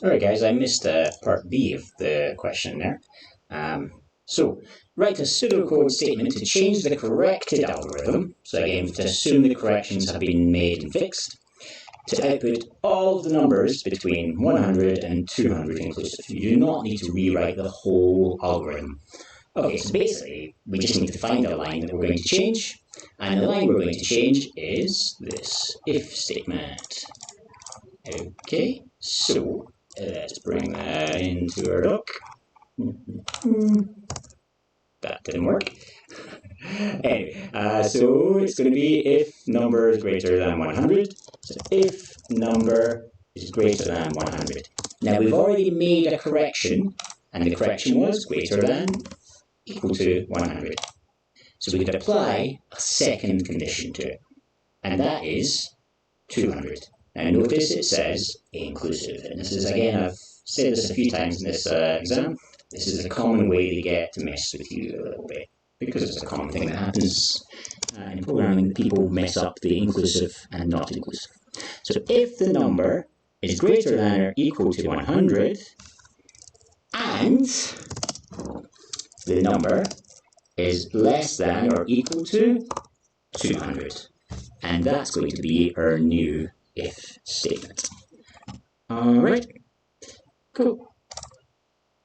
Alright guys, I missed part B of the question there. So, write a pseudocode statement to change the corrected algorithm. So again, we have to assume the corrections have been made and fixed. To output all the numbers between 100 and 200 inclusive. You do not need to rewrite the whole algorithm. Okay, so basically, we just need to find a line that we're going to change. And the line we're going to change is this if statement. Okay, so let's bring that into our doc. That didn't work. Anyway, so it's going to be if number is greater than 100. So if number is greater than 100. Now we've already made a correction, and the correction was greater than equal to 100. So we could apply a second condition to it, and that is 200. Now notice it says inclusive, and this is, again, I've said this a few times in this exam, this is a common way they get to mess with you a little bit, because it's a common thing that happens in programming, that people mess up the inclusive and not inclusive. So if the number is greater than or equal to 100, and the number is less than or equal to 200, and that's going to be our new if statement. Alright, cool.